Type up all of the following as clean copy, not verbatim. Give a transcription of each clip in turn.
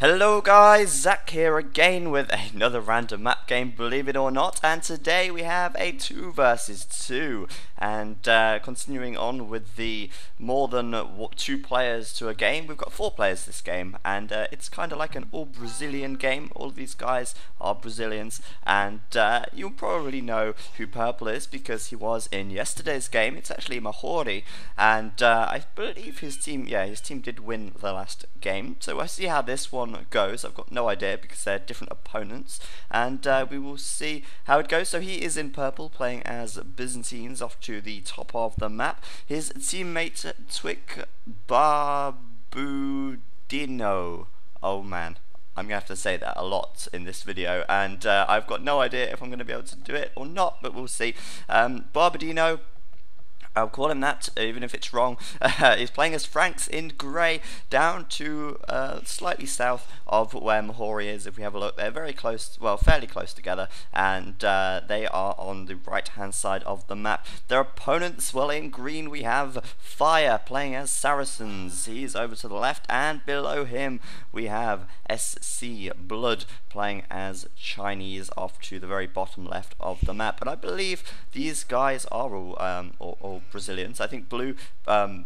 Hello guys, Zach here again with another random map game, believe it or not, and today we have a 2 versus 2, and continuing on with the more than 2 players to a game, we've got 4 players this game, and it's kind of like an all Brazilian game. All of these guys are Brazilians, and you'll probably know who Purple is because he was in yesterday's game. It's actually Mahori, and I believe his team did win the last game, so I see how this one goes. I've got no idea because they're different opponents, and we will see how it goes. So he is in purple playing as Byzantines off to the top of the map. His teammate Twik Barbudino. Oh man, I'm gonna have to say that a lot in this video, and I've got no idea if I'm gonna be able to do it or not, but we'll see. Barbudino, I'll call him that, even if it's wrong. He's playing as Franks in grey, down to slightly south of where Mahori is. If we have a look, they're very close, well, fairly close together, and they are on the right-hand side of the map. Their opponents, well, in green we have Fire playing as Saracens. He's over to the left, and below him we have SC Blood playing as Chinese off to the very bottom left of the map. But I believe these guys are all Brazilians. I think blue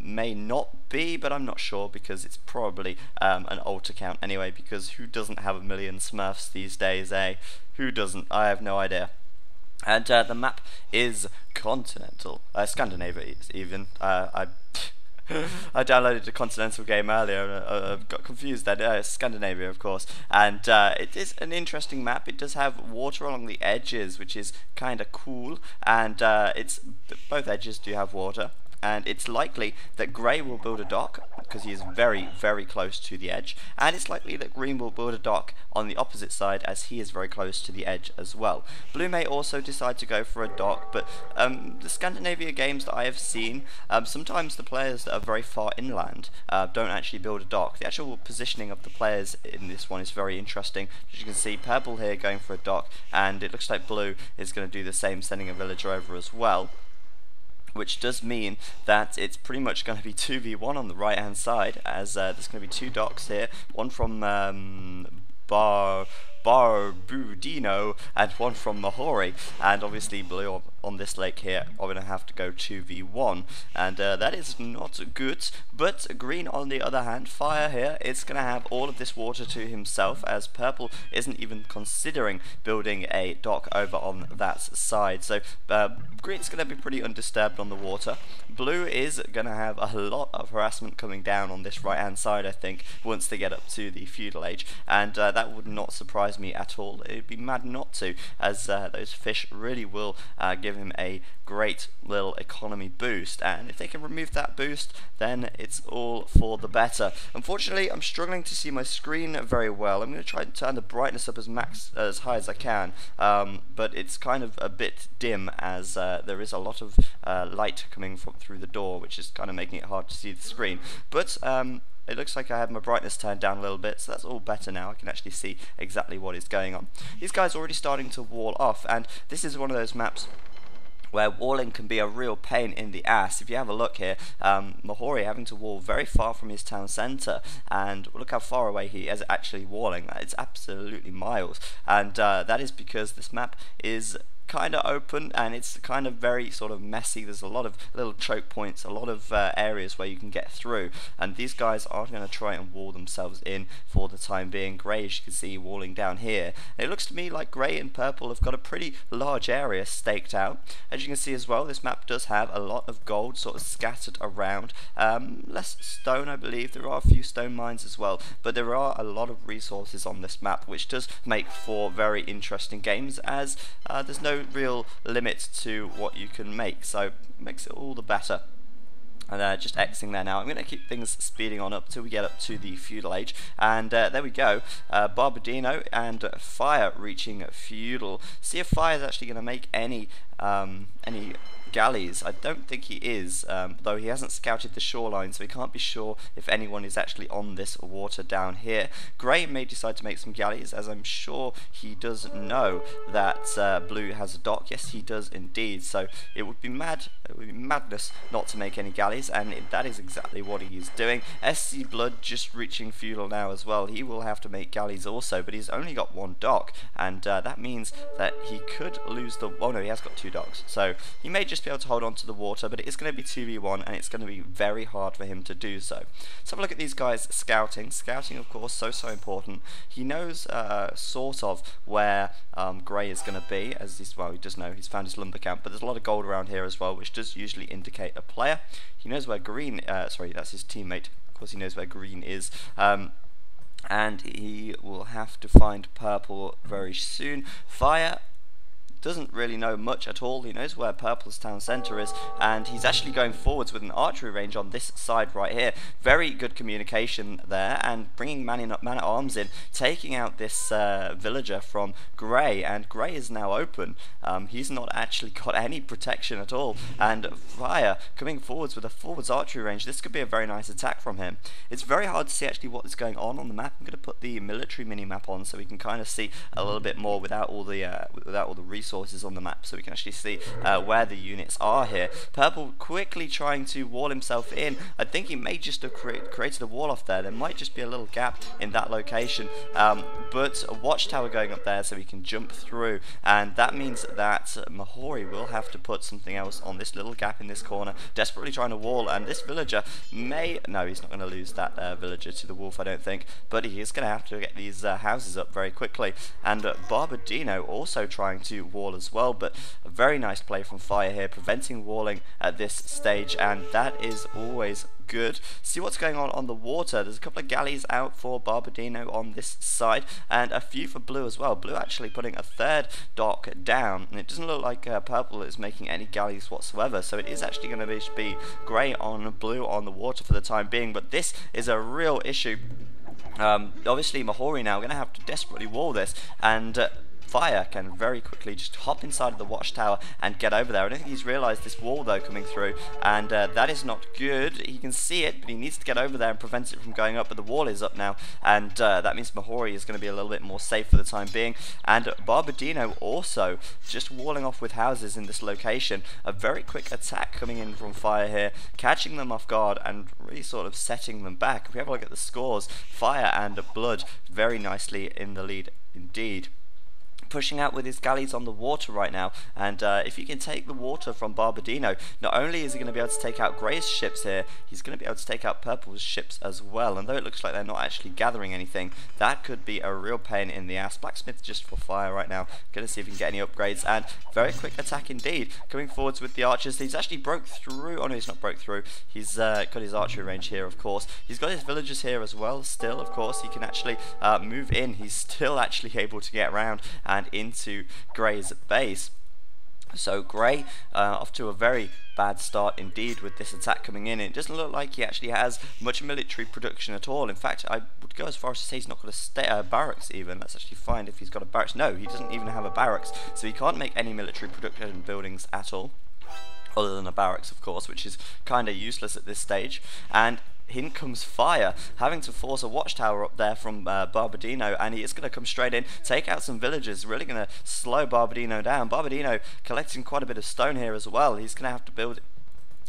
may not be, but I'm not sure because it's probably an alt account anyway, because who doesn't have a million Smurfs these days, eh? Who doesn't? I have no idea. And the map is continental, Scandinavia even. I downloaded a continental game earlier and got confused then. Scandinavia, of course, and it is an interesting map. It does have water along the edges, which is kind of cool, and both edges do have water. And it's likely that grey will build a dock because he is very, very close to the edge, and it's likely that green will build a dock on the opposite side as he is very close to the edge as well. Blue may also decide to go for a dock, but the Scandinavia games that I have seen, sometimes the players that are very far inland don't actually build a dock. The actual positioning of the players in this one is very interesting. As you can see, purple here going for a dock, and it looks like blue is going to do the same, sending a villager over as well, which does mean that it's pretty much going to be 2v1 on the right hand side, as there's going to be 2 docks here, one from Barbudino and one from Mahori, and obviously blue on this lake here are going to have to go 2v1, and that is not good. But green, on the other hand, Fire here, it's going to have all of this water to himself, as purple isn't even considering building a dock over on that side. So green's going to be pretty undisturbed on the water. Blue is going to have a lot of harassment coming down on this right hand side, I think, once they get up to the feudal age, and that would not surprise me at all. It'd be mad not to, as those fish really will give him a great little economy boost, and if they can remove that boost, then it's all for the better. Unfortunately, I'm struggling to see my screen very well. I'm going to try and turn the brightness up as high as I can, but it's kind of a bit dim, as there is a lot of light coming through the door, which is kind of making it hard to see the screen. But it looks like I have my brightness turned down a little bit, so that's all better now. I can actually see exactly what is going on. These guys are already starting to wall off, and this is one of those maps where walling can be a real pain in the ass. If you have a look here, Mahori having to wall very far from his town centre, and look how far away he is actually walling. It's absolutely miles, and that is because this map is kind of open, and it's kind of very sort of messy. There's a lot of little choke points, a lot of areas where you can get through, and these guys are going to try and wall themselves in for the time being. Grey, as you can see, walling down here. It looks to me like grey and purple have got a pretty large area staked out. As you can see as well, this map does have a lot of gold sort of scattered around, less stone, I believe. There are a few stone mines as well, but there are a lot of resources on this map, which does make for very interesting games, as there's no real limit to what you can make, so it makes it all the better. And just Xing there now. I'm going to keep things speeding on up till we get up to the feudal age, and there we go. Barbudino and Fire reaching feudal. See if Fire is actually going to make any galleys. I don't think he is, though he hasn't scouted the shoreline, so he can't be sure if anyone is actually on this water down here. Grey may decide to make some galleys, as I'm sure he does know that Blue has a dock. Yes, he does indeed. So it would be madness not to make any galleys, and that is exactly what he is doing. SC Blood just reaching fuel now as well. He will have to make galleys also, but he's only got one dock, and that means that he could lose the... Oh no, he has got two docks, so he may just be able to hold on to the water, but it is going to be 2v1, and it's going to be very hard for him to do so. Let's have a look at these guys scouting. Scouting, of course, so important. He knows sort of where Grey is going to be, as he's, well, he does know he's found his lumber camp, but there's a lot of gold around here as well, which does usually indicate a player. He knows where Green, sorry, that's his teammate. Of course, he knows where Green is. And he will have to find Purple very soon. Fire doesn't really know much at all. He knows where Purple's town centre is, and he's actually going forwards with an archery range on this side right here. Very good communication there, and bringing man-at-arms in, taking out this villager from Grey, and Grey is now open. He's not actually got any protection at all, and Fire coming forwards with a forwards archery range. This could be a very nice attack from him. It's very hard to see actually what is going on the map. I'm going to put the military mini-map on so we can kind of see a little bit more without all the resources on the map, so we can actually see where the units are here. Purple quickly trying to wall himself in. I think he may just have created a wall off there. There might just be a little gap in that location, but a watchtower going up there so he can jump through, and that means that Mahori will have to put something else on this little gap in this corner, desperately trying to wall, and this villager may... No, he's not going to lose that villager to the wolf, I don't think, but he is going to have to get these houses up very quickly, and Barbadino also trying to wall as well, but a very nice play from Fire here, preventing walling at this stage, and that is always good. See what's going on the water. There's a couple of galleys out for Barbadino on this side, and a few for Blue as well. Blue actually putting a third dock down, and it doesn't look like Purple is making any galleys whatsoever, so it is actually going to be Grey on Blue on the water for the time being, but this is a real issue. Obviously Mahori now going to have to desperately wall this, and Fire can very quickly just hop inside of the watchtower and get over there. I don't think he's realised this wall though coming through, and that is not good. He can see it, but he needs to get over there and prevent it from going up, but the wall is up now, and that means Mahori is going to be a little bit more safe for the time being, and Barbadino also just walling off with houses in this location. A very quick attack coming in from Fire here, catching them off guard and really sort of setting them back. If we have a look at the scores, Fire and Blood very nicely in the lead indeed. Pushing out with his galleys on the water right now, and if he can take the water from Barbadino, not only is he going to be able to take out Grey's ships here, he's going to be able to take out Purple's ships as well, and though it looks like they're not actually gathering anything, that could be a real pain in the ass. Blacksmith just for Fire right now, going to see if he can get any upgrades, and very quick attack indeed, coming forwards with the archers. He's actually broke through, oh no, he's not broke through, he's got his archery range here, of course. He's got his villagers here as well, still, of course, he can actually move in. He's still actually able to get around and into Grey's base. So Grey off to a very bad start indeed with this attack coming in. It doesn't look like he actually has much military production at all. In fact, I would go as far as to say he's not got a barracks even. Let's actually find if he's got a barracks. No, he doesn't even have a barracks, so he can't make any military production buildings at all, other than a barracks, of course, which is kind of useless at this stage. And in comes Fire, having to force a watchtower up there from Barbadino, and he is going to come straight in, take out some villagers, really going to slow Barbadino down. Barbadino collecting quite a bit of stone here as well. He's going to have to build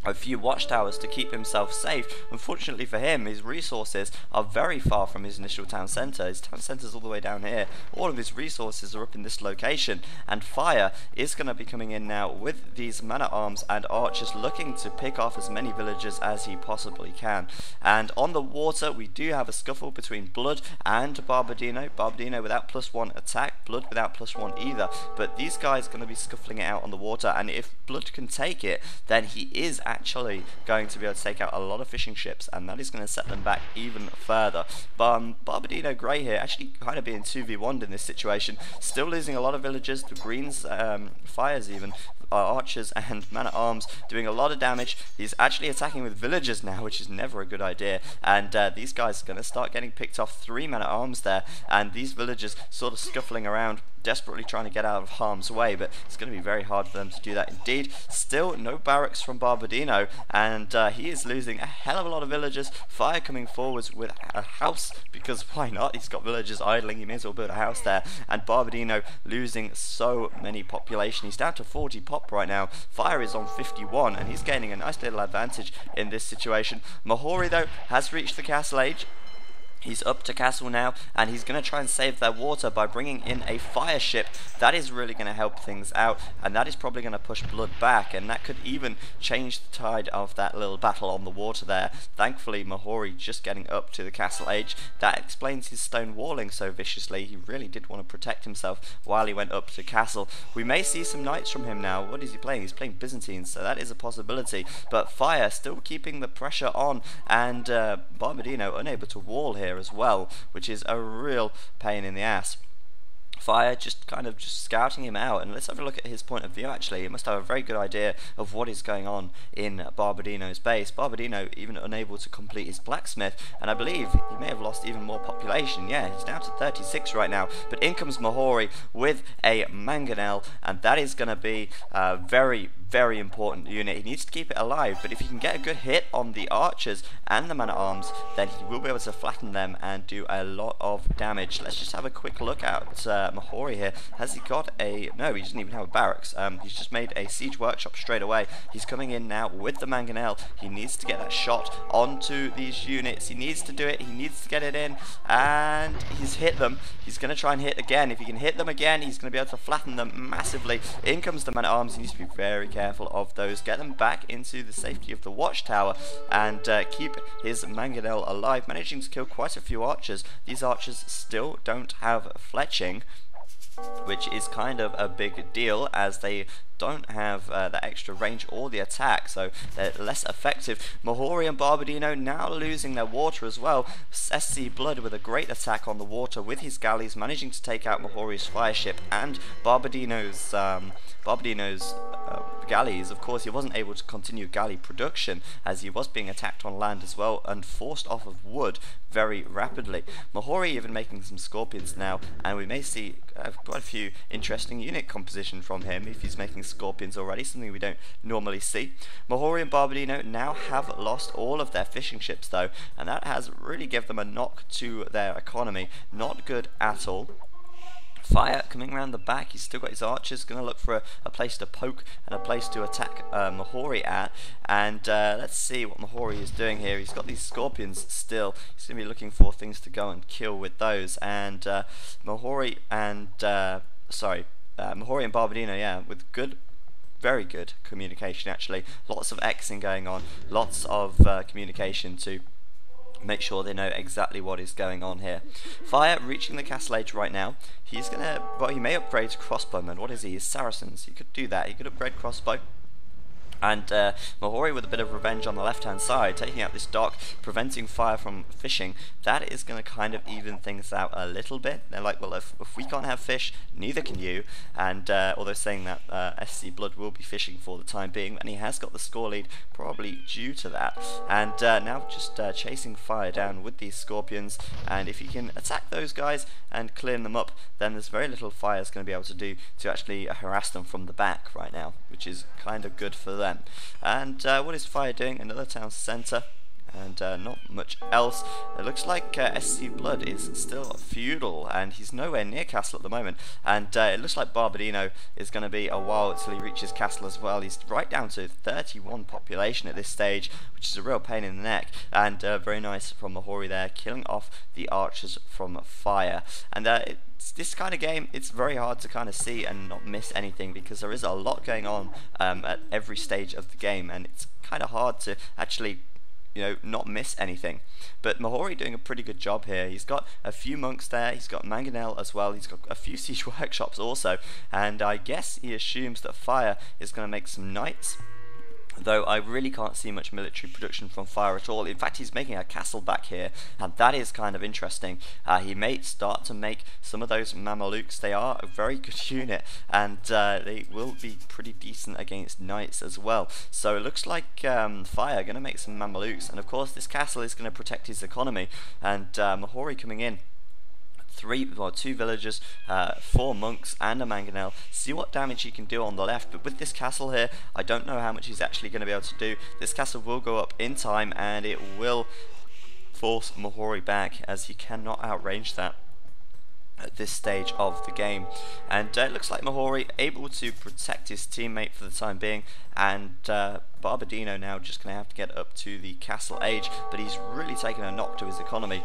a few watchtowers to keep himself safe. Unfortunately for him, his resources are very far from his initial town centre. His town centre is all the way down here. All of his resources are up in this location, and Fire is going to be coming in now with these man-at-arms and archers, looking to pick off as many villagers as he possibly can. And on the water, we do have a scuffle between Blood and Barbadino. Barbadino without +1 attack, Blood without +1 either, but these guys are going to be scuffling it out on the water, and if Blood can take it, then he is actually going to be able to take out a lot of fishing ships, and that is going to set them back even further. But Barbadino Grey here actually kind of being 2v1'd in this situation, still losing a lot of villagers. The Greens, Fires even archers and man-at-arms doing a lot of damage. He's actually attacking with villagers now, which is never a good idea, and these guys are going to start getting picked off. 3 man-at-arms there, and these villagers sort of scuffling around, desperately trying to get out of harm's way, but it's going to be very hard for them to do that indeed. Still no barracks from Barbadino, and he is losing a hell of a lot of villagers. Fire coming forwards with a house, because why not? He's got villagers idling, he may as well build a house there. And Barbadino losing so many population. He's down to 40 pop right now. Fire is on 51, and he's gaining a nice little advantage in this situation. Mahori, though, has reached the castle age. He's up to castle now, and he's going to try and save their water by bringing in a fire ship. That is really going to help things out, and that is probably going to push blood back, and that could even change the tide of that little battle on the water there. Thankfully, Mahori just getting up to the castle age. That explains his stone walling so viciously. He really did want to protect himself while he went up to castle. We may see some knights from him now. What is he playing? He's playing Byzantines, so that is a possibility. But Fire still keeping the pressure on, and Barbadino unable to wall here as well, which is a real pain in the ass. Fire just scouting him out, and let's have a look at his point of view. Actually, he must have a very good idea of what is going on in Barbadino's base. Barbadino even unable to complete his blacksmith, and I believe he may have lost even more population. Yeah, he's down to 36 right now, but in comes Mahori with a mangonel, and that is going to be very important unit. He needs to keep it alive, but if he can get a good hit on the archers and the man-at-arms, then he will be able to flatten them and do a lot of damage. Let's just have a quick look at Mahori here. Has he got a... No, he doesn't even have a barracks. He's just made a siege workshop straight away. He's coming in now with the mangonel. He needs to get that shot onto these units. He needs to do it. He needs to get it in, and he's hit them. He's going to try and hit again. If he can hit them again, he's going to be able to flatten them massively. In comes the man-at-arms. He needs to be very careful of those. Get them back into the safety of the watchtower and keep his mangonel alive, managing to kill quite a few archers. These archers still don't have fletching, which is kind of a big deal, as they don't have that extra range or the attack, so they're less effective. Mahori and Barbadino now losing their water as well. SC Blood with a great attack on the water with his galleys, managing to take out Mahori's fire ship and Barbadino's galleys. Of course, he wasn't able to continue galley production as he was being attacked on land as well and forced off of wood very rapidly. Mahori even making some scorpions now, and we may see quite a few interesting unit composition from him if he's making scorpions already, something we don't normally see. Mahori and Barbadino now have lost all of their fishing ships though, and that has really given them a knock to their economy. Not good at all. Fire coming around the back. He's still got his archers, going to look for a place to poke and a place to attack Mahori at, and let's see what Mahori is doing here. He's got these scorpions still. He's going to be looking for things to go and kill with those, and Mahori and Barbadino, yeah, with very good communication actually. Lots of Xing going on, lots of communication to make sure they know exactly what is going on here. Fire reaching the castle age right now. He's gonna, well, he may upgrade to crossbowman. What is he? He's Saracens. He could do that. He could upgrade crossbow. And Mahori with a bit of revenge on the left hand side, taking out this dock, preventing Fire from fishing. That is going to kind of even things out a little bit. They're like, well, if we can't have fish, neither can you. And although saying that SC Blood will be fishing for the time being, and he has got the score lead probably due to that. And now just chasing Fire down with these scorpions, and if he can attack those guys and clear them up, then there's very little Fire is going to be able to do to actually harass them from the back right now, which is kind of good for them. And what is Fire doing? Another town centre, and not much else. It looks like SC Blood is still feudal, and he's nowhere near castle at the moment, and it looks like Barbadino is going to be a while until he reaches castle as well. He's right down to 31 population at this stage, which is a real pain in the neck, and very nice from Mahori there, killing off the archers from Fire. And this kind of game, it's very hard to kind of see and not miss anything, because there is a lot going on at every stage of the game, and it's kind of hard to actually, you know, not miss anything. But Mahori doing a pretty good job here. He's got a few monks there, he's got mangonel as well, he's got a few siege workshops also, and I guess he assumes that Fire is going to make some knights. though I really can't see much military production from Fire at all. In fact, he's making a castle back here, and that is kind of interesting. He may start to make some of those Mamelukes. They are a very good unit, and they will be pretty decent against knights as well. So it looks like Fire going to make some Mamelukes, and of course this castle is going to protect his economy, and Mahori coming in. Two villagers, 4 monks and a mangonel. See what damage he can do on the left, but with this castle here, I don't know how much he's actually going to be able to do. This castle will go up in time, and it will force Mahori back, as he cannot outrange that at this stage of the game. And it looks like Mahori able to protect his teammate for the time being, and Barbadino now just going to have to get up to the castle age, but he's really taken a knock to his economy.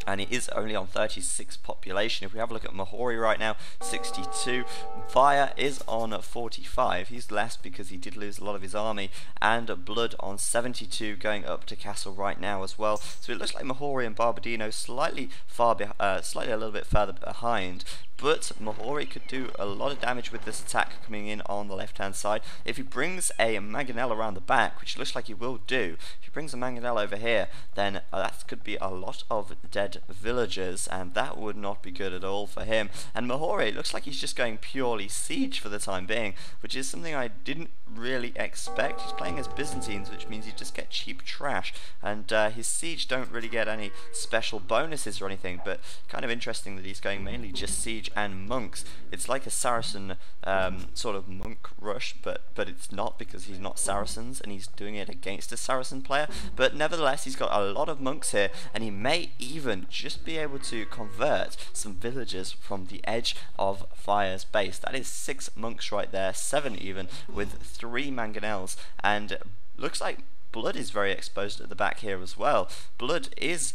And he is only on 36 population. If we have a look at Mahori right now, 62. Fire is on 45. He's less because he did lose a lot of his army. And Blood on 72, going up to castle right now as well. So it looks like Mahori and Barbadino slightly a little bit further behind. But Mahori could do a lot of damage with this attack coming in on the left hand side. If he brings a mangonel around the back, which looks like he will do, if he brings a mangonel over here, then that could be a lot of dead villagers, and that would not be good at all for him. And Mahori looks like he's just going purely siege for the time being, which is something I didn't really expect. He's playing as Byzantines, which means you just get cheap trash, and his siege don't really get any special bonuses or anything, but kind of interesting that he's going mainly just siege and monks. It's like a Saracen sort of monk rush, but it's not, because he's not Saracens and he's doing it against a Saracen player. But nevertheless, he's got a lot of monks here, and he may even just be able to convert some villagers from the edge of Fire's base. That is 6 monks right there, 7 even, with 3 mangonels, and looks like Blood is very exposed at the back here as well. Blood is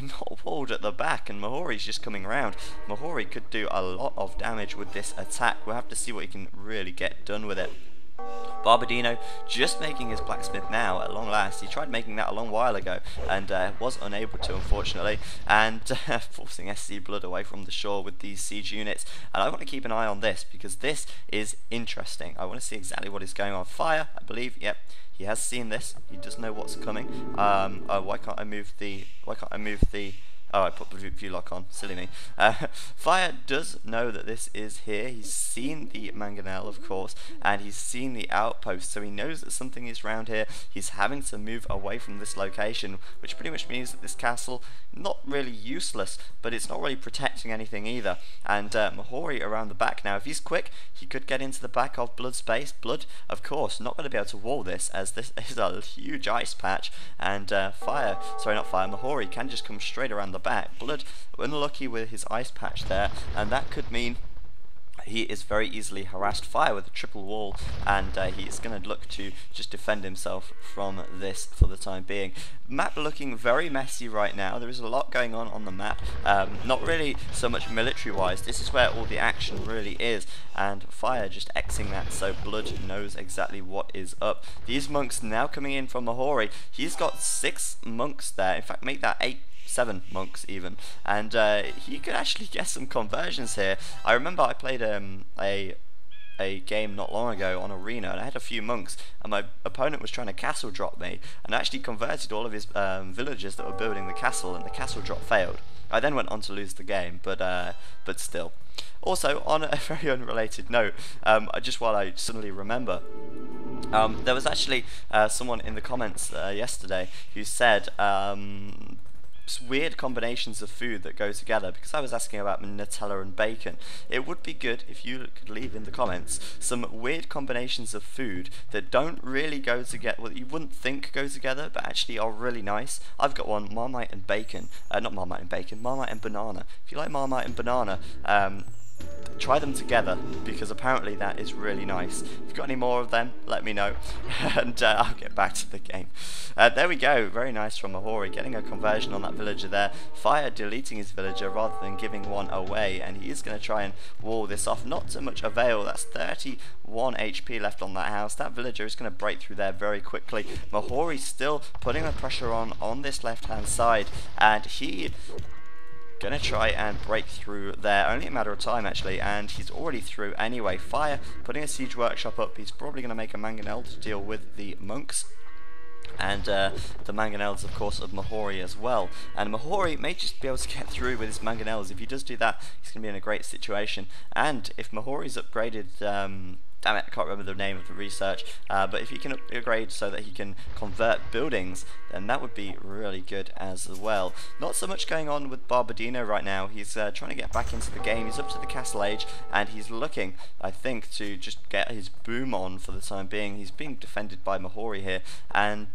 not walled at the back, and Mahori's just coming around. Mahori could do a lot of damage with this attack. We'll have to see what he can really get done with it. Barbadino just making his blacksmith now at long last. He tried making that a long while ago and was unable to, unfortunately, and forcing SC Blood away from the shore with these siege units. And I want to keep an eye on this, because this is interesting. I want to see exactly what is going on. Fire, I believe, yep, he has seen this. He does know what's coming. Why can't I move the oh, I put the view lock on, silly me. Fire does know that this is here. He's seen the mangonel, of course, and he's seen the outpost, so he knows that something is around here. He's having to move away from this location, which pretty much means that this castle, not really useless, but it's not really protecting anything either. And Mahori around the back now. If he's quick, he could get into the back of Blood's base. Blood, of course, not going to be able to wall this, as this is a huge ice patch, and Mahori can just come straight around the back. Blood unlucky with his ice patch there, and that could mean he is very easily harassed. Fire with a triple wall, and he's going to look to just defend himself from this for the time being. Map looking very messy right now. There is a lot going on the map, not really so much military wise. This is where all the action really is, and Fire just Xing that so Blood knows exactly what is up. These monks now coming in from Mahori. He's got 6 monks there, in fact make that 7 monks even, and he could actually get some conversions here. I remember I played a game not long ago on Arena, and I had a few monks, and my opponent was trying to castle drop me, and I actually converted all of his villagers that were building the castle, and the castle drop failed. I then went on to lose the game, but still. Also, on a very unrelated note, just while I suddenly remember, there was actually someone in the comments yesterday who said weird combinations of food that go together, because I was asking about Nutella and bacon. It would be good if you could leave in the comments some weird combinations of food that don't really go together, well, you wouldn't think go together, but actually are really nice. I've got one, Marmite and bacon, not Marmite and bacon, Marmite and banana. If you like Marmite and banana, try them together, because apparently that is really nice. If you've got any more of them, let me know, and I'll get back to the game. There we go, very nice from Mahori, getting a conversion on that villager there. Fire deleting his villager rather than giving one away, and he is going to try and wall this off. Not so much avail. That's 31 HP left on that house. That villager is going to break through there very quickly. Mahori still putting the pressure on this left hand side, and he Gonna try and break through there, only a matter of time actually, and he's already through anyway. Fire putting a siege workshop up. He's probably going to make a mangonel to deal with the monks, and the mangonels of course of Mahori as well. And Mahori may just be able to get through with his mangonels. If he does do that, he's going to be in a great situation. And if Mahori's upgraded, damn it, I can't remember the name of the research, but if he can upgrade so that he can convert buildings, then that would be really good as well. Not so much going on with Barbadino right now. He's trying to get back into the game. He's up to the castle age, and he's looking, I think, to just get his boom on for the time being. He's being defended by Mahori here, and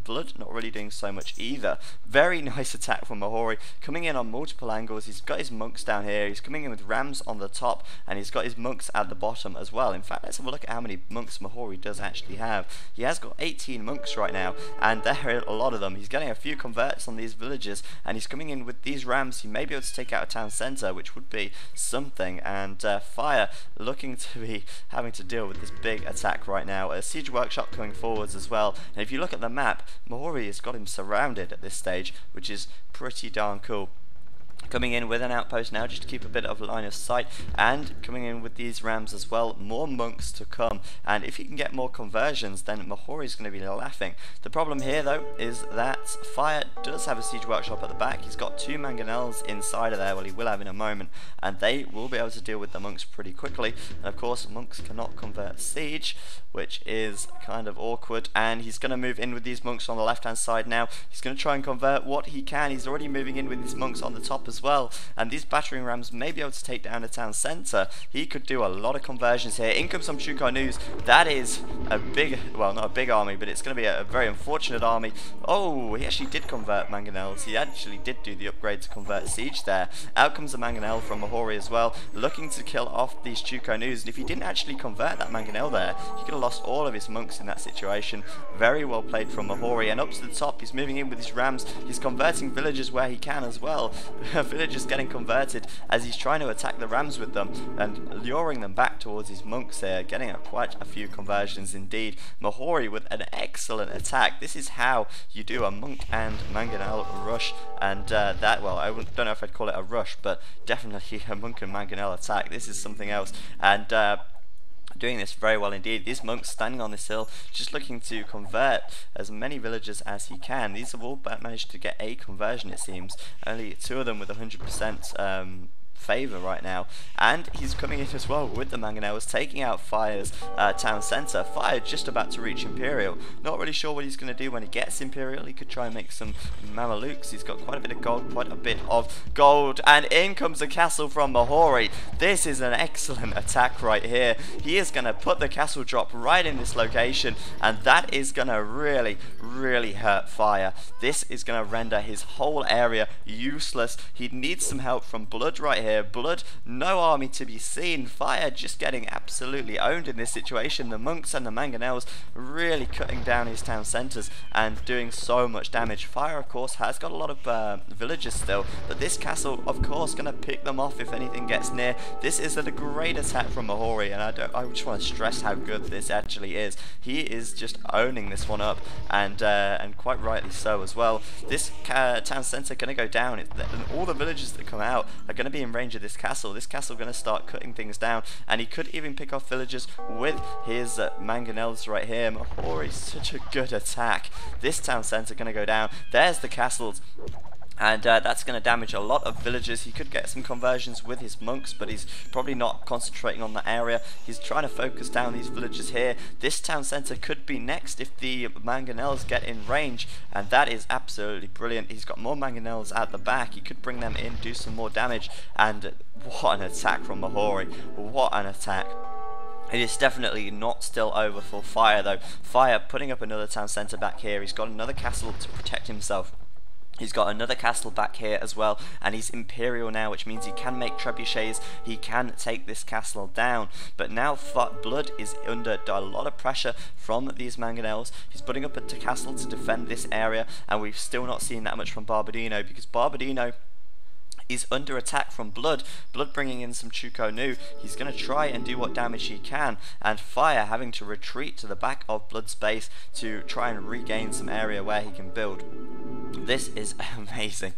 Blood not really doing so much either. Very nice attack from Mahori, coming in on multiple angles. He's got his monks down here, he's coming in with rams on the top, and he's got his monks at the bottom as well. In fact, let's have a look at how many monks Mahori does actually have. He has got 18 monks right now, and there are a lot of them. He's getting a few converts on these villages, and he's coming in with these rams. He may be able to take out a town centre, which would be something. And Fire looking to be having to deal with this big attack right now. A siege workshop coming forwards as well, and if you look at the map, Mahori has got him surrounded at this stage, which is pretty darn cool. Coming in with an outpost now just to keep a bit of line of sight, and coming in with these rams as well. More monks to come, and if you can get more conversions, then Mahori's going to be laughing. The problem here though is that Fire does have a siege workshop at the back. He's got 2 mangonels inside of there, well he will have in a moment, and they will be able to deal with the monks pretty quickly. And of course monks cannot convert siege, which is kind of awkward, and he's going to move in with these monks on the left hand side now. He's going to try and convert what he can. He's already moving in with his monks on the top as well, and these battering rams may be able to take down a town centre. He could do a lot of conversions here. In comes some Chuko news. That is a big, well not a big army, but it's going to be a very unfortunate army. Oh, he actually did convert mangonels. He actually did do the upgrade to convert siege there. Out comes a mangonel from Mahori as well, looking to kill off these Chuko news, and if he didn't actually convert that mangonel there, he could have lost all of his monks in that situation. Very well played from Mahori, and up to the top he's moving in with his rams. He's converting villagers where he can as well. Villagers getting converted as he's trying to attack the rams with them and luring them back towards his monks here, getting quite a few conversions indeed. Mahori with an excellent attack. This is how you do a monk and mangonel rush, and that, well, I don't know if I'd call it a rush, but definitely a monk and mangonel attack. This is something else, and doing this very well indeed. These monks standing on this hill just looking to convert as many villagers as he can. These have all managed to get a conversion, it seems. Only 2 of them with 100% favour right now, and he's coming in as well with the mangonels, taking out Fire's town centre. Fire just about to reach Imperial. Not really sure what he's going to do when he gets Imperial. He could try and make some Mamelukes. He's got quite a bit of gold, and in comes a castle from Mahori. This is an excellent attack right here. He is going to put the castle drop right in this location, and that is going to really hurt Fire. This is going to render his whole area useless. He needs some help from Blood right here. Blood, no army to be seen. Fire just getting absolutely owned in this situation. The monks and the mangonels really cutting down his town centres and doing so much damage. Fire, of course, has got a lot of villagers still, but this castle, of course, going to pick them off if anything gets near. This is a great attack from Mahori, and I just want to stress how good this actually is. He is just owning this one up, and quite rightly so as well. This town centre going to go down, and all the villagers that come out are going to be in range of this castle. This castle going to start cutting things down, and he could even pick off villagers with his mangonels right here. Mahori, such a good attack. This town centre going to go down. There's the castles, and that's going to damage a lot of villagers. He could get some conversions with his monks, but he's probably not concentrating on that area. He's trying to focus down these villagers here. This town centre could be next if the mangonels get in range, and that is absolutely brilliant. He's got more mangonels at the back. He could bring them in, do some more damage, and what an attack from Mahori. What an attack. It is definitely not still over for Fire though. Fire putting up another town centre back here. He's got another castle to protect himself. He's got another castle back here as well, and he's Imperial now, which means he can make trebuchets, he can take this castle down. But now Blood is under a lot of pressure from these mangonels. He's putting up a castle to defend this area, and we've still not seen that much from Barbadino, because Barbadino is under attack from Blood. Blood bringing in some Chuko Nu. He's going to try and do what damage he can, and Fire having to retreat to the back of Blood's base to try and regain some area where he can build. This is amazing.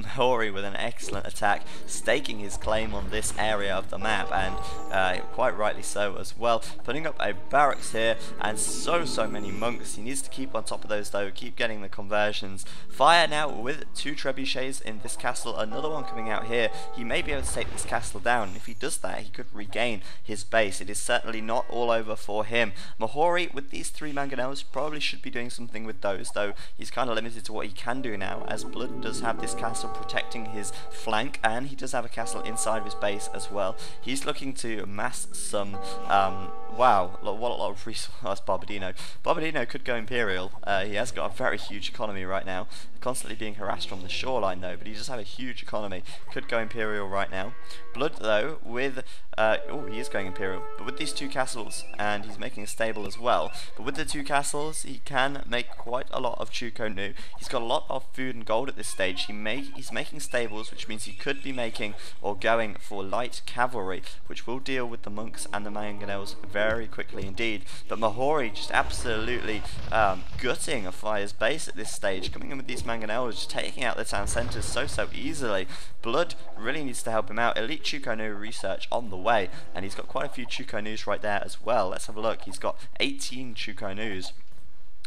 Mahori with an excellent attack, staking his claim on this area of the map, and quite rightly so as well. Putting up a barracks here, and so many monks. He needs to keep on top of those though, keep getting the conversions. Fire now with 2 trebuchets in this castle, another one coming out here. He may be able to take this castle down, and if he does that, he could regain his base. It is certainly not all over for him. Mahori with these 3 mangonels probably should be doing something with those, though he's kind of limited to what he can do now, as Blood does have this castle protecting his flank, and he does have a castle inside of his base as well. He's looking to mass some, wow, what a lot of resources. Barbadino. Barbadino could go Imperial. He has got a very huge economy right now, constantly being harassed from the shoreline though, but he does have a huge economy. Could go Imperial right now. Blood though, with, oh, he is going Imperial, but with these 2 castles, and he's making a stable as well, but with the 2 castles, he can make quite a lot of Chuko Nu. He's got a lot of food and gold at this stage. He's making stables, which means he could be making or going for light cavalry, which will deal with the monks and the mangonels very quickly indeed. But Mahori just absolutely gutting a Fire's base at this stage, coming in with these mangonels, just taking out the town centres so easily. Blood really needs to help him out. Elite Chuko Nu research on the way, and he's got quite a few Chuko Nus right there as well. Let's have a look. He's got 18 Chuko Nus.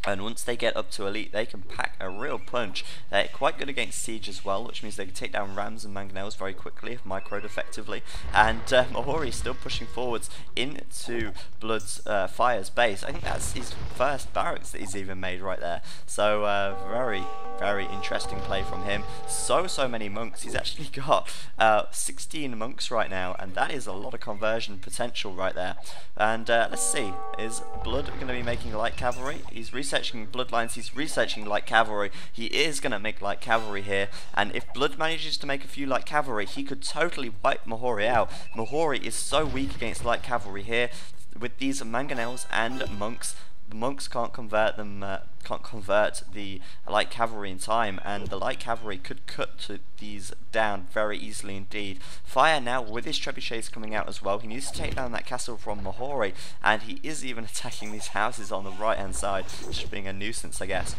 And once they get up to elite, they can pack a real punch. They're quite good against siege as well, which means they can take down rams and mangonels very quickly if microed effectively. And Mahori is still pushing forwards into Blood's Fire's base. I think that's his first barracks that he's even made right there. So very interesting play from him. So many monks. He's actually got 16 monks right now, and that is a lot of conversion potential right there. And let's see, is Blood going to be making light cavalry? He's researching bloodlines, he's researching light cavalry. He is going to make light cavalry here, and if Blood manages to make a few light cavalry, he could totally wipe Mahori out. Mahori is so weak against light cavalry here. With these mangonels and monks, the monks can't convert them, can't convert the light cavalry in time, and the light cavalry could cut these down very easily indeed. Fire now with his trebuchets coming out as well. He needs to take down that castle from Mahori, and he is even attacking these houses on the right hand side, just being a nuisance, I guess.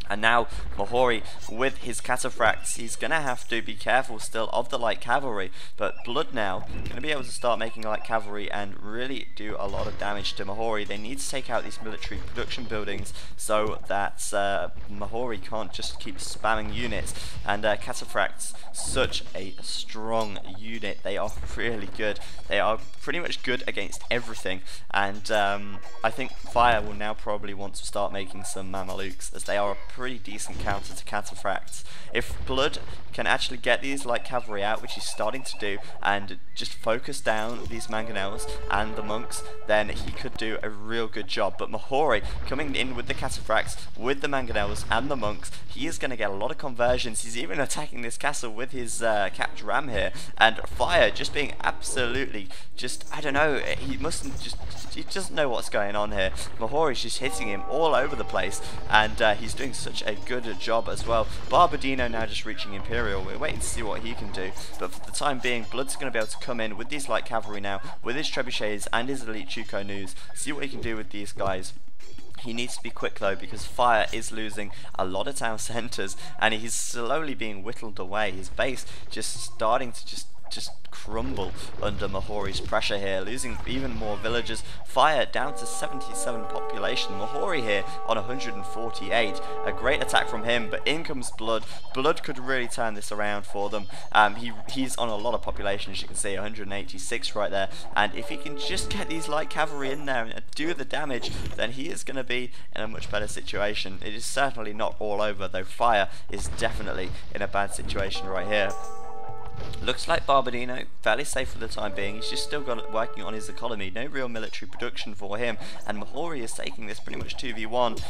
And now Mahori with his cataphracts, he's going to have to be careful still of the light cavalry, but Blood now going to be able to start making light cavalry and really do a lot of damage to Mahori. They need to take out these military production buildings so that Mahori can't just keep spamming units, and cataphracts, such a strong unit. They are really good. They are pretty much good against everything, and I think Fire will now probably want to start making some Mamelukes, as they are a pretty decent counter to cataphracts. If Blood can actually get these light cavalry out, which he's starting to do, and just focus down these mangonels and the monks, then he could do a real good job. But Mahori coming in with the cataphracts, with the mangonels and the monks, he is going to get a lot of conversions. He's even attacking this castle with his capped ram here, and Fire just being absolutely just, I don't know, he doesn't know what's going on here. Mahori's just hitting him all over the place, and he's doing such a good job as well. Barbadino now just reaching Imperial. We're waiting to see what he can do, but for the time being, Blood's going to be able to come in with these light cavalry now, with his trebuchets and his elite Chuko Nus, see what he can do with these guys. He needs to be quick though, because Fire is losing a lot of town centres, and he's slowly being whittled away. His base just starting to just crumble under Mahori's pressure here, losing even more villagers. Fire down to 77 population. Mahori here on 148. A great attack from him, but in comes Blood. Blood could really turn this around for them. He's on a lot of population, as you can see, 186 right there, and if he can just get these light cavalry in there and do the damage, then he is going to be in a much better situation. It is certainly not all over, though Fire is definitely in a bad situation right here. Looks like Barbadino fairly safe for the time being. He's just still got working on his economy. No real military production for him, and Mahori is taking this pretty much 2v1.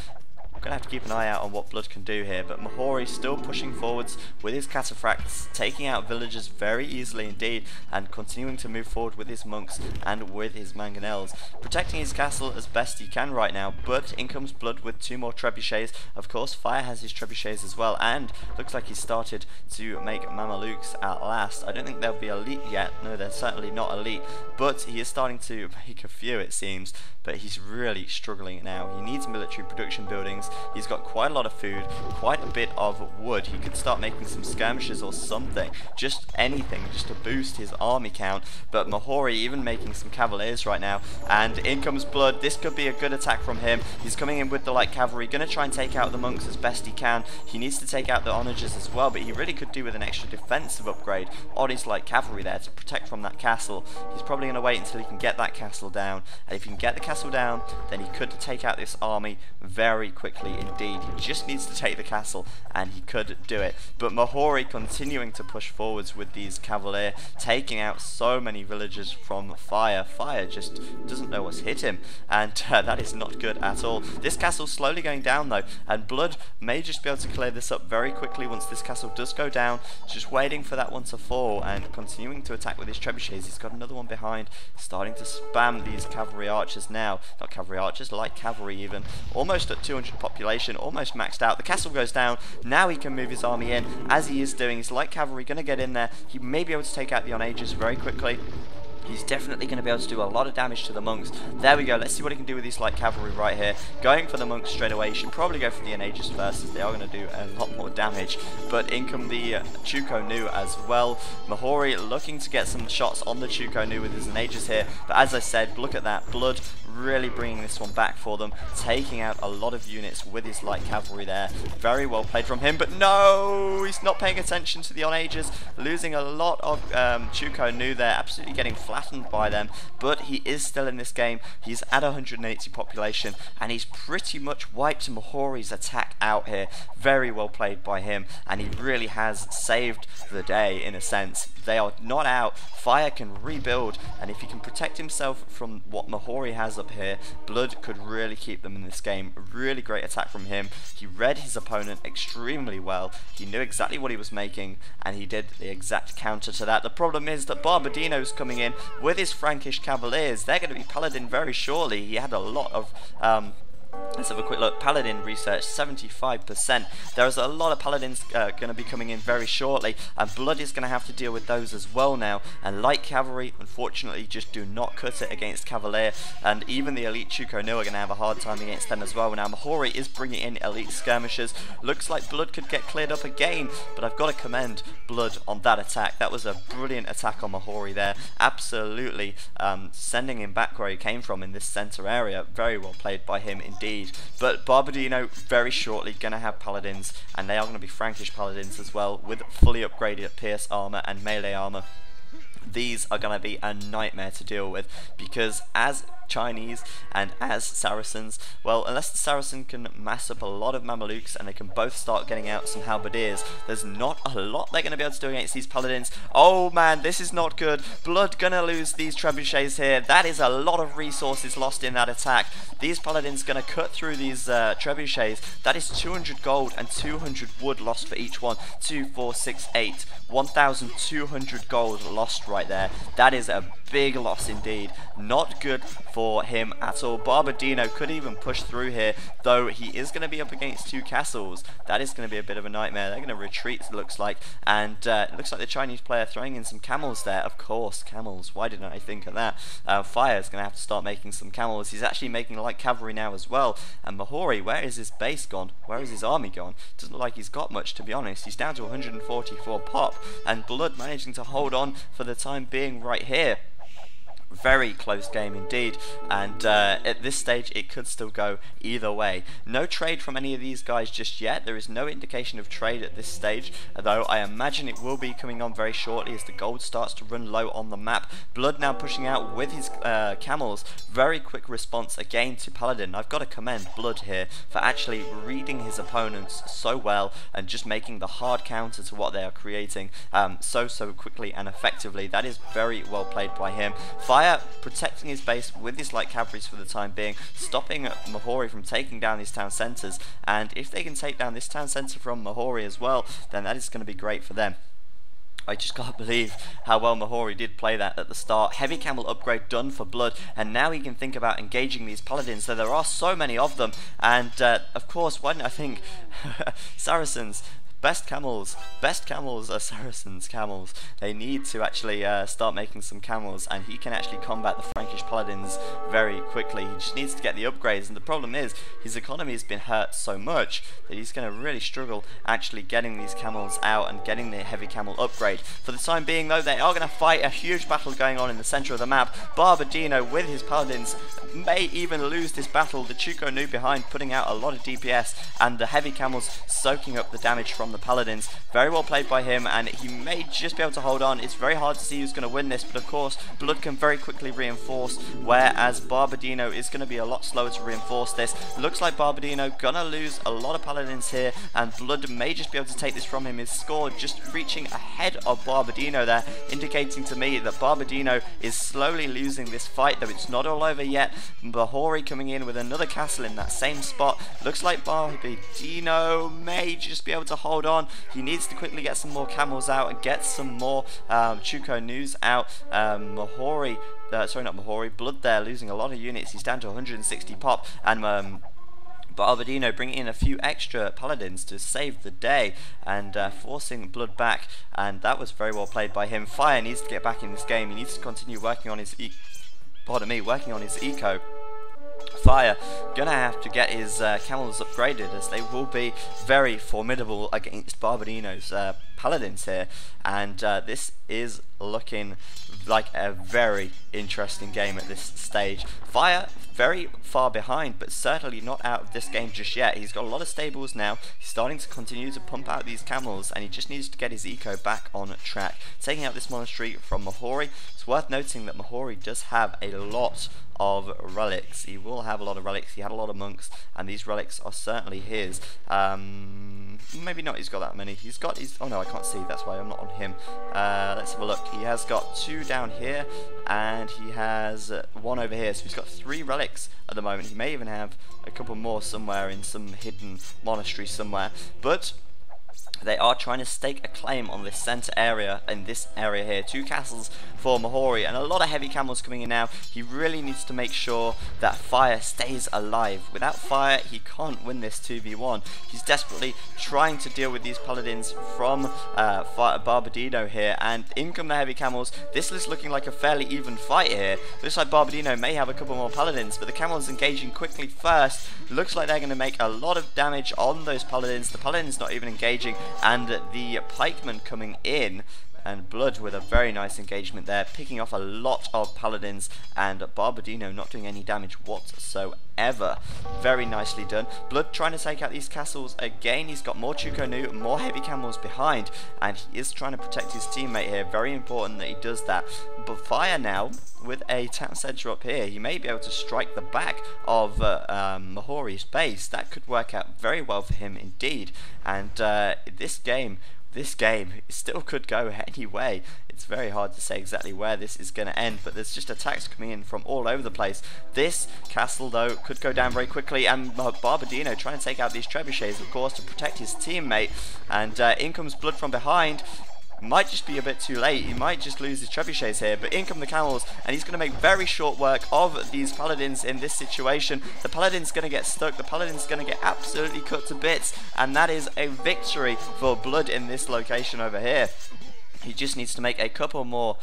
Going to have to keep an eye out on what Blood can do here, but Mahori still pushing forwards with his cataphracts, taking out villagers very easily indeed, and continuing to move forward with his monks and with his mangonels, protecting his castle as best he can right now. But in comes Blood with 2 more trebuchets. Of course, Fire has his trebuchets as well, and looks like he started to make Mamelukes at last. I don't think they'll be elite yet. No, they're certainly not elite, but he is starting to make a few, it seems. But he's really struggling now. He needs military production buildings, He's got quite a lot of food, quite a bit of wood. He could start making some skirmishes or something, just anything, just to boost his army count. But Mahori even making some cavaliers right now, and in comes Blood. This could be a good attack from him. He's coming in with the light cavalry, going to try and take out the monks as best he can. He needs to take out the onagers as well, but he really could do with an extra defensive upgrade on his light cavalry there to protect from that castle. He's probably going to wait until he can get that castle down, and if he can get the castle down, then he could take out this army very quickly indeed. He just needs to take the castle, and he could do it. But Mahori continuing to push forwards with these cavalier, taking out so many villagers from fire. Fire just doesn't know what's hit him, and that is not good at all. This castle's slowly going down though, and Blood may just be able to clear this up very quickly once this castle does go down. Just waiting for that one to fall and continuing to attack with his trebuchets. He's got another one behind, starting to spam these cavalry archers now. Not cavalry archers, light cavalry even. Almost at 200 population, almost maxed out. The castle goes down. Now he can move his army in, as he is doing. His light cavalry going to get in there. He may be able to take out the onagers very quickly. He's definitely going to be able to do a lot of damage to the monks. There we go. Let's see what he can do with these light cavalry right here. Going for the monks straight away. He should probably go for the onagers first, as they are going to do a lot more damage. But in come the Chuko Nu as well. Mahori looking to get some shots on the Chuko Nu with his onagers here. But as I said, look at that. Blood really bringing this one back for them. Taking out a lot of units with his light cavalry there. Very well played from him. But no! He's not paying attention to the onagers. Losing a lot of Chuko Nu there. Absolutely getting flattened by them, but he is still in this game. He's at 180 population, and he's pretty much wiped Mahori's attack out here. Very well played by him, and he really has saved the day in a sense. They are not out. Fire can rebuild, and if he can protect himself from what Mahori has up here, Blood could really keep them in this game. Really great attack from him. He read his opponent extremely well. He knew exactly what he was making, and he did the exact counter to that. The problem is that Barbadino's coming in with his Frankish cavaliers. They're going to be paladin very shortly. He had a lot of let's have a quick look. Paladin research, 75%. There's a lot of paladins going to be coming in very shortly, and Blood is going to have to deal with those as well now. And light cavalry, unfortunately, just do not cut it against cavalier, and even the elite Chuko Nu are going to have a hard time against them as well. Now Mahori is bringing in elite skirmishers. Looks like Blood could get cleared up again, but I've got to commend Blood on that attack. That was a brilliant attack on Mahori there. Absolutely sending him back where he came from in this center area. Very well played by him indeed. But Barbadino very shortly going to have paladins, and they are going to be Frankish paladins as well, with fully upgraded pierce armor and melee armor. These are going to be a nightmare to deal with, because as Chinese and as Saracens, well, unless the Saracen can mass up a lot of Mamelukes and they can both start getting out some halberdiers, there's not a lot they're going to be able to do against these paladins. Oh man, this is not good. Blood gonna lose these trebuchets here. That is a lot of resources lost in that attack. These paladins gonna cut through these trebuchets. That is 200 gold and 200 wood lost for each one. 2, 4, 6, 8. 1,200 gold lost right there. That is a big loss indeed. Not good for him at all. Barbadino could even push through here, though he is going to be up against two castles. That is going to be a bit of a nightmare. They're going to retreat, it looks like, and it looks like the Chinese player throwing in some camels there. Of course, camels. Why didn't I think of that? Fire is going to have to start making some camels. He's actually making light cavalry now as well. And Mahori, where is his base gone? Where is his army gone? Doesn't look like he's got much, to be honest. He's down to 144 pop, and Blood managing to hold on for the time being right here. Very close game indeed, and at this stage it could still go either way. No trade from any of these guys just yet. There is no indication of trade at this stage, though I imagine it will be coming on very shortly as the gold starts to run low on the map. Blood now pushing out with his camels. Very quick response again to Paladin. I've got to commend Blood here for actually reading his opponents so well and just making the hard counter to what they are creating so quickly and effectively. That is very well played by him. Fire protecting his base with his light cavalries for the time being, stopping Mahori from taking down these town centres, and if they can take down this town centre from Mahori as well, then that is going to be great for them. I just can't believe how well Mahori did play that at the start. Heavy camel upgrade done for Blood, and now he can think about engaging these paladins, so there are so many of them, and of course, why didn't I think Saracens? best camels are Saracen's camels. They need to actually start making some camels, and he can actually combat the Frankish paladins very quickly. He just needs to get the upgrades, and the problem is his economy has been hurt so much that he's going to really struggle actually getting these camels out and getting the heavy camel upgrade. For the time being though, they are going to fight a huge battle going on in the centre of the map. Barbadino with his paladins may even lose this battle. The Chuko Nu behind putting out a lot of DPS, and the heavy camels soaking up the damage from the paladins. Very well played by him, and he may just be able to hold on. It's very hard to see who's going to win this, but of course Blood can very quickly reinforce, whereas Barbadino is going to be a lot slower to reinforce this. Looks like Barbadino gonna lose a lot of paladins here, and Blood may just be able to take this from him. His score just reaching ahead of Barbadino there, indicating to me that Barbadino is slowly losing this fight, though it's not all over yet. Bahori coming in with another castle in that same spot. Looks like Barbadino may just be able to hold on. He needs to quickly get some more camels out and get some more Chuko Nus out. Mahori, sorry, not Mahori, Blood there losing a lot of units. He's down to 160 pop, and Barbadino bringing in a few extra paladins to save the day and forcing Blood back, and that was very well played by him. Fire needs to get back in this game. He needs to continue working on his eco. Fire gonna have to get his camels upgraded, as they will be very formidable against Barbadino's paladins here, and this is looking like a very interesting game at this stage. Fire very far behind, but certainly not out of this game just yet. He's got a lot of stables now. He's starting to continue to pump out these camels, and he just needs to get his eco back on track. Taking out this monastery from Mahori. It's worth noting that Mahori does have a lot of relics. He will have a lot of relics. He had a lot of monks, and these relics are certainly his. Maybe not, he's got that many. He's got his, oh no, I can't see, that's why I'm not on him. Let's have a look. He has got 2 down here, and he has 1 over here, so he's got 3 relics at the moment. He may even have a couple more somewhere in some hidden monastery somewhere, but they are trying to stake a claim on this centre area, in this area here. 2 castles for Mahori, and a lot of heavy camels coming in now. He really needs to make sure that Fire stays alive. Without Fire, he can't win this 2v1. He's desperately trying to deal with these paladins from Barbadino here, and in come the heavy camels. This is looking like a fairly even fight here. Looks like Barbadino may have a couple more paladins, but the camels engaging quickly first. Looks like they're going to make a lot of damage on those paladins. The paladins not even engaging, and the pikemen coming in, and Blood with a very nice engagement there, picking off a lot of paladins, and Barbadino not doing any damage whatsoever. Very nicely done. Blood trying to take out these castles again. He's got more Chuko Nu, more heavy camels behind, and he is trying to protect his teammate here. Very important that he does that. But Fire now with a town centre up here. He may be able to strike the back of Mahori's base. That could work out very well for him indeed. And this game still could go any way. It's very hard to say exactly where this is going to end, but there's just attacks coming in from all over the place. This castle, though, could go down very quickly, and Barbadino trying to take out these trebuchets, of course, to protect his teammate, and in comes Blood from behind. Might just be a bit too late. He might just lose his trebuchets here, but in come the camels, and he's going to make very short work of these paladins in this situation. The paladin's going to get stuck. The paladin's going to get absolutely cut to bits, and that is a victory for Blood in this location over here. He just needs to make a couple more.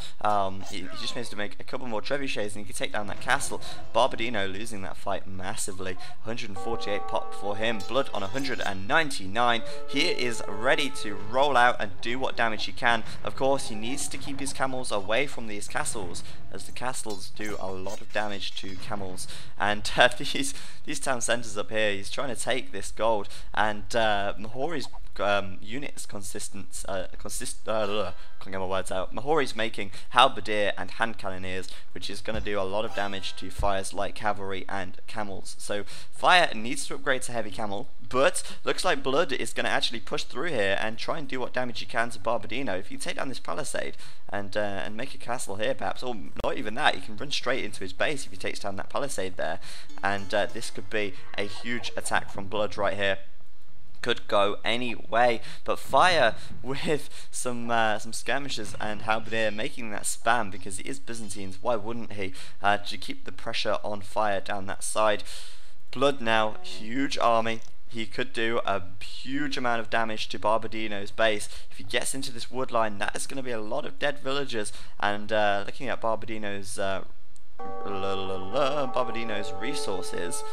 He just needs to make a couple more trebuchets, and he can take down that castle. Barbadino losing that fight massively. 148 pop for him. Blood on 199. He is ready to roll out and do what damage he can. Of course, he needs to keep his camels away from these castles, as the castles do a lot of damage to camels. And these town centres up here, he's trying to take this gold, and Mahori's units can't get my words out. Mahori's making halberdier and hand cannoneers, which is going to do a lot of damage to Fire's light cavalry and camels. So Fire needs to upgrade to heavy camel, but looks like Blood is going to actually push through here and try and do what damage he can to Barbadino. If you take down this palisade and make a castle here, perhaps, or not even that, you can run straight into his base if he takes down that palisade there, and this could be a huge attack from Blood right here. Could go any way, but Fire with some skirmishes and halberdier making that spam, because he is Byzantines, why wouldn't he, to keep the pressure on Fire down that side. Blood now, huge army, he could do a huge amount of damage to Barbadino's base. If he gets into this wood line, that is going to be a lot of dead villagers. And looking at Barbadino's resources,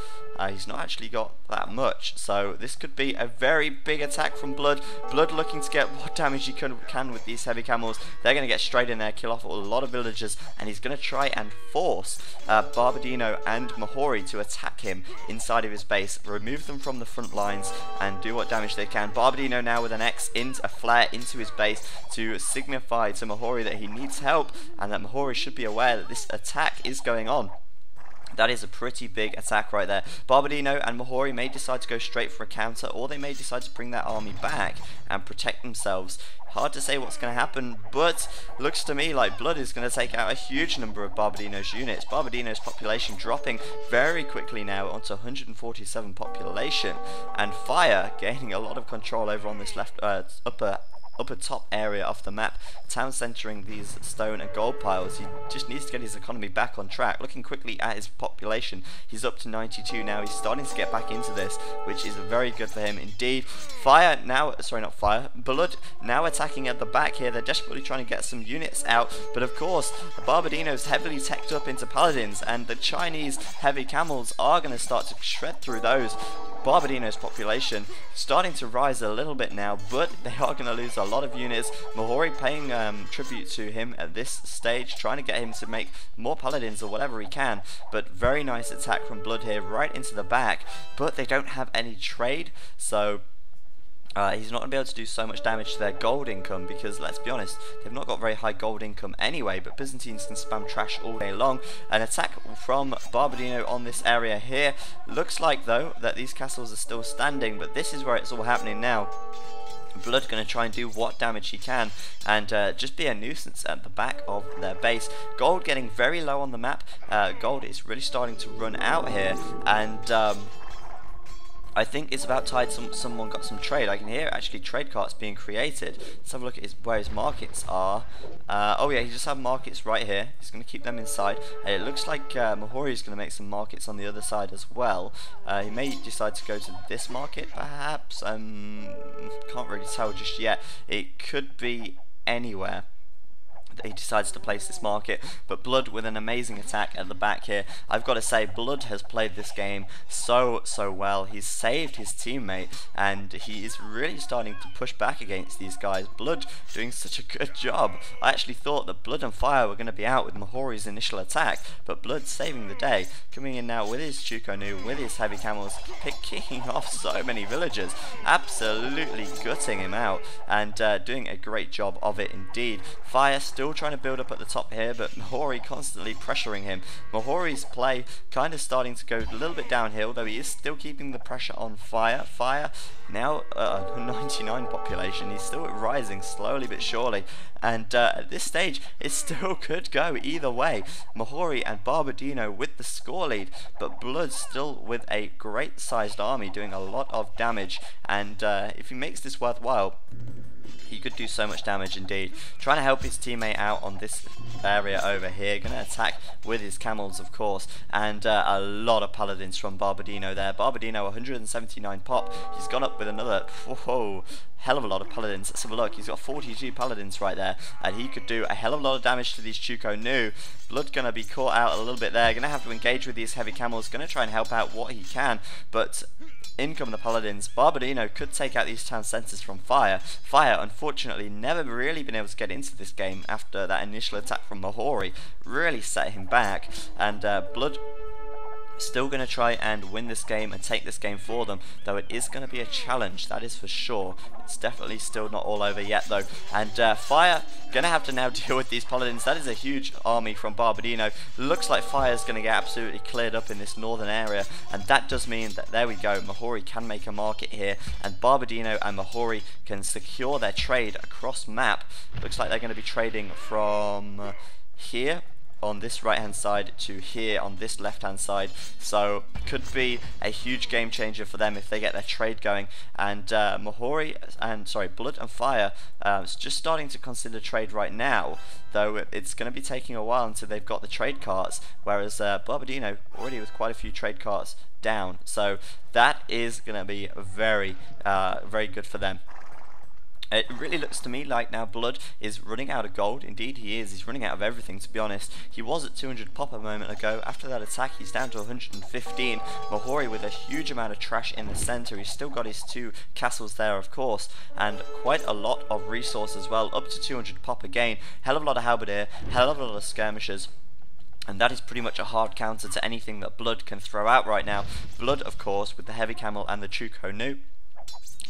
he's not actually got that much, so this could be a very big attack from Blood. Blood looking to get what damage he can with these heavy camels. They're going to get straight in there, kill off a lot of villagers, and he's going to try and force Barbadino and Mahori to attack him inside of his base, remove them from the front lines, and do what damage they can. Barbadino now with an X, a flare into his base to signify to Mahori that he needs help, and that Mahori should be aware that this attack is going on. That is a pretty big attack right there. Barbadino and Mahori may decide to go straight for a counter, or they may decide to bring their army back and protect themselves. Hard to say what's going to happen, but looks to me like Blood is going to take out a huge number of Barbadino's units. Barbadino's population dropping very quickly now onto 147 population, and Fire gaining a lot of control over on this left upper top area of the map, town centering these stone and gold piles. He just needs to get his economy back on track. Looking quickly at his population, he's up to 92 now. He's starting to get back into this, which is very good for him indeed. Fire now, sorry, not Fire, Blood now attacking at the back here. They're desperately trying to get some units out, but of course Barbadino's heavily teched up into paladins, and the Chinese heavy camels are going to start to shred through those. Barbadino's population starting to rise a little bit now, but they are going to lose a lot of units. Mahori paying tribute to him at this stage, trying to get him to make more paladins or whatever he can, but very nice attack from Blood here right into the back, but they don't have any trade, so he's not going to be able to do so much damage to their gold income, because let's be honest, they've not got very high gold income anyway, but Byzantines can spam trash all day long. An attack from Barbadino on this area here. Looks like though that these castles are still standing, but this is where it's all happening now. Blood going to try and do what damage he can, and just be a nuisance at the back of their base. Gold getting very low on the map. Gold is really starting to run out here, and I think it's about time someone got some trade. I can hear actually trade carts being created. Let's have a look at where his markets are. Oh yeah, he just have markets right here. He's going to keep them inside. It looks like Mahori is going to make some markets on the other side as well. He may decide to go to this market perhaps. Can't really tell just yet. It could be anywhere he decides to place this market, but Blood with an amazing attack at the back here. I've got to say, Blood has played this game so well. He's saved his teammate, and he is really starting to push back against these guys. Blood doing such a good job. I actually thought that Blood and Fire were going to be out with Mahori's initial attack, but Blood saving the day, coming in now with his Chukonu, with his heavy camels, picking off so many villagers, absolutely gutting him out, and doing a great job of it indeed. Fire still trying to build up at the top here, but Mahori constantly pressuring him. Mahori's play kind of starting to go a little bit downhill, though he is still keeping the pressure on Fire. Fire now 99 population. He's still rising slowly but surely, and at this stage it still could go either way. Mahori and Barbadino with the score lead, but Blood still with a great sized army doing a lot of damage, and if he makes this worthwhile, he could do so much damage indeed. Trying to help his teammate out on this area over here. Going to attack with his camels, of course. And a lot of paladins from Barbadino there. Barbadino 179 pop. He's gone up with another, whoa, hell of a lot of paladins. Let's have a look. He's got 42 paladins right there, and he could do a hell of a lot of damage to these Chukonu. Blood going to be caught out a little bit there. Going to have to engage with these heavy camels. Going to try and help out what he can, but in come the paladins. Barbadino could take out these town centres from Fire. Fire, unfortunately, never really been able to get into this game after that initial attack from Mahori. Really set him back, and Blood still going to try and win this game and take this game for them, though it is going to be a challenge, that is for sure. It's definitely still not all over yet though, and Fire going to have to now deal with these paladins. That is a huge army from Barbadino. Looks like Fire is going to get absolutely cleared up in this northern area, and that does mean that, there we go, Mahori can make a market here, and Barbadino and Mahori can secure their trade across map. Looks like they're going to be trading from here on this right hand side to here on this left hand side, so could be a huge game changer for them if they get their trade going. And Mahori and Blood and Fire is just starting to consider trade right now, though it's going to be taking a while until they've got the trade carts, whereas Barbadino already with quite a few trade carts down. So that is going to be very, very good for them. It really looks to me like now Blood is running out of gold. Indeed he is. He's running out of everything, to be honest. He was at 200 pop a moment ago. After that attack he's down to 115. Mahori with a huge amount of trash in the center. He's still got his 2 castles there, of course, and quite a lot of resource as well. Up to 200 pop again. Hell of a lot of halberdier, hell of a lot of skirmishers. And that is pretty much a hard counter to anything that Blood can throw out right now. Blood, of course, with the heavy camel and the Chuko Nu,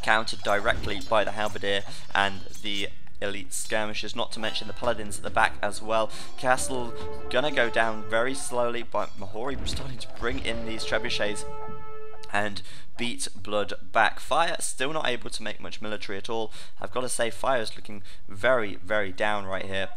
countered directly by the halberdier and the elite skirmishers, not to mention the paladins at the back as well. Castle gonna go down very slowly, but Mahori starting to bring in these trebuchets and beat Blood back. Fire still not able to make much military at all. I've got to say, Fire is looking very, very down right here.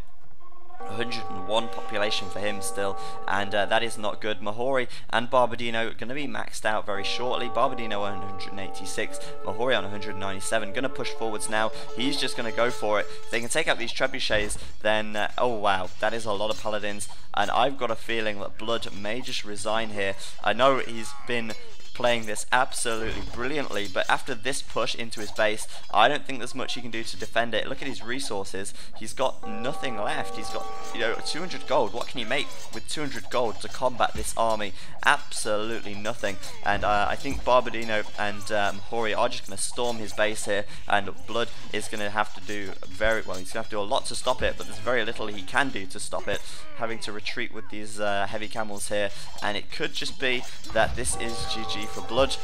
101 population for him still, and that is not good. Mahori and Barbadino going to be maxed out very shortly. Barbadino on 186, Mahori on 197. Going to push forwards now. He's just going to go for it. If they can take out these trebuchets, then oh wow, that is a lot of paladins, and I've got a feeling that Blood may just resign here. I know he's been playing this absolutely brilliantly, but after this push into his base, I don't think there's much he can do to defend it. Look at his resources. He's got nothing left. He's got, 200 gold. What can he make with 200 gold to combat this army? Absolutely nothing. And I think Barbadino and Hori are just going to storm his base here, and Blood is going to have to do very well. He's going to have to do a lot to stop it, but there's very little he can do to stop it. Having to retreat with these heavy camels here, and it could just be that this is GG for Blood.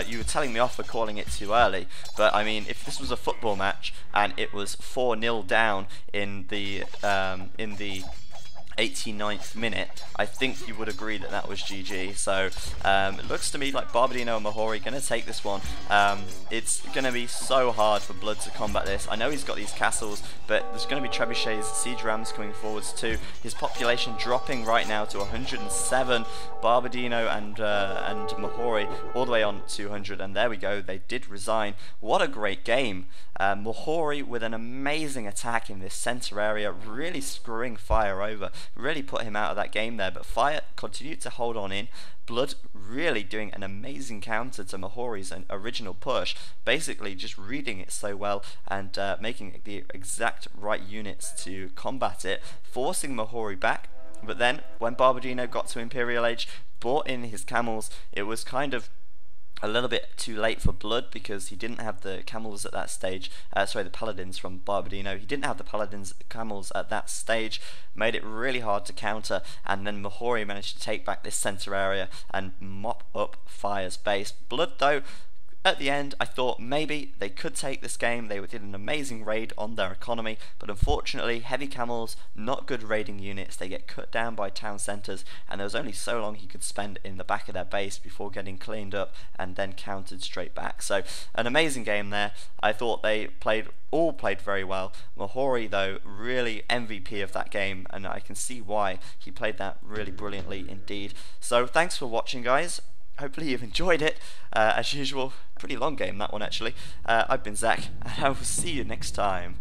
You were telling me off for calling it too early, but I mean, if this was a football match and it was 4-0 down in the 89th minute, I think you would agree that that was GG. So it looks to me like Barbadino and Mahori going to take this one. It's going to be so hard for Blood to combat this. I know he's got these castles, but there's going to be trebuchets, siege rams coming forwards too. His population dropping right now to 107. Barbadino and Mahori all the way on 200, and there we go. They did resign. What a great game. Mahori with an amazing attack in this center area, really screwing Fire over, really put him out of that game there, but Fire continued to hold on in. Blood really doing an amazing counter to Mahori's original push, basically just reading it so well and making the exact right units to combat it, forcing Mahori back. But then when Barbadino got to Imperial Age, brought in his camels, it was kind of a little bit too late for Blood because he didn't have the camels at that stage. Sorry, the paladins from Barbadino. He didn't have the paladins camels at that stage, made it really hard to counter, and then Mahori managed to take back this center area and mop up Fire's base. Blood, though, at the end, I thought maybe they could take this game. They did an amazing raid on their economy, but unfortunately, heavy camels, not good raiding units. They get cut down by town centres, and there was only so long he could spend in the back of their base before getting cleaned up and then countered straight back. So, an amazing game there. I thought they all played very well. Mahori, though, really MVP of that game, and I can see why. He played that really brilliantly indeed. So, thanks for watching, guys. Hopefully you've enjoyed it. As usual, pretty long game that one actually. I've been Zach, and I will see you next time.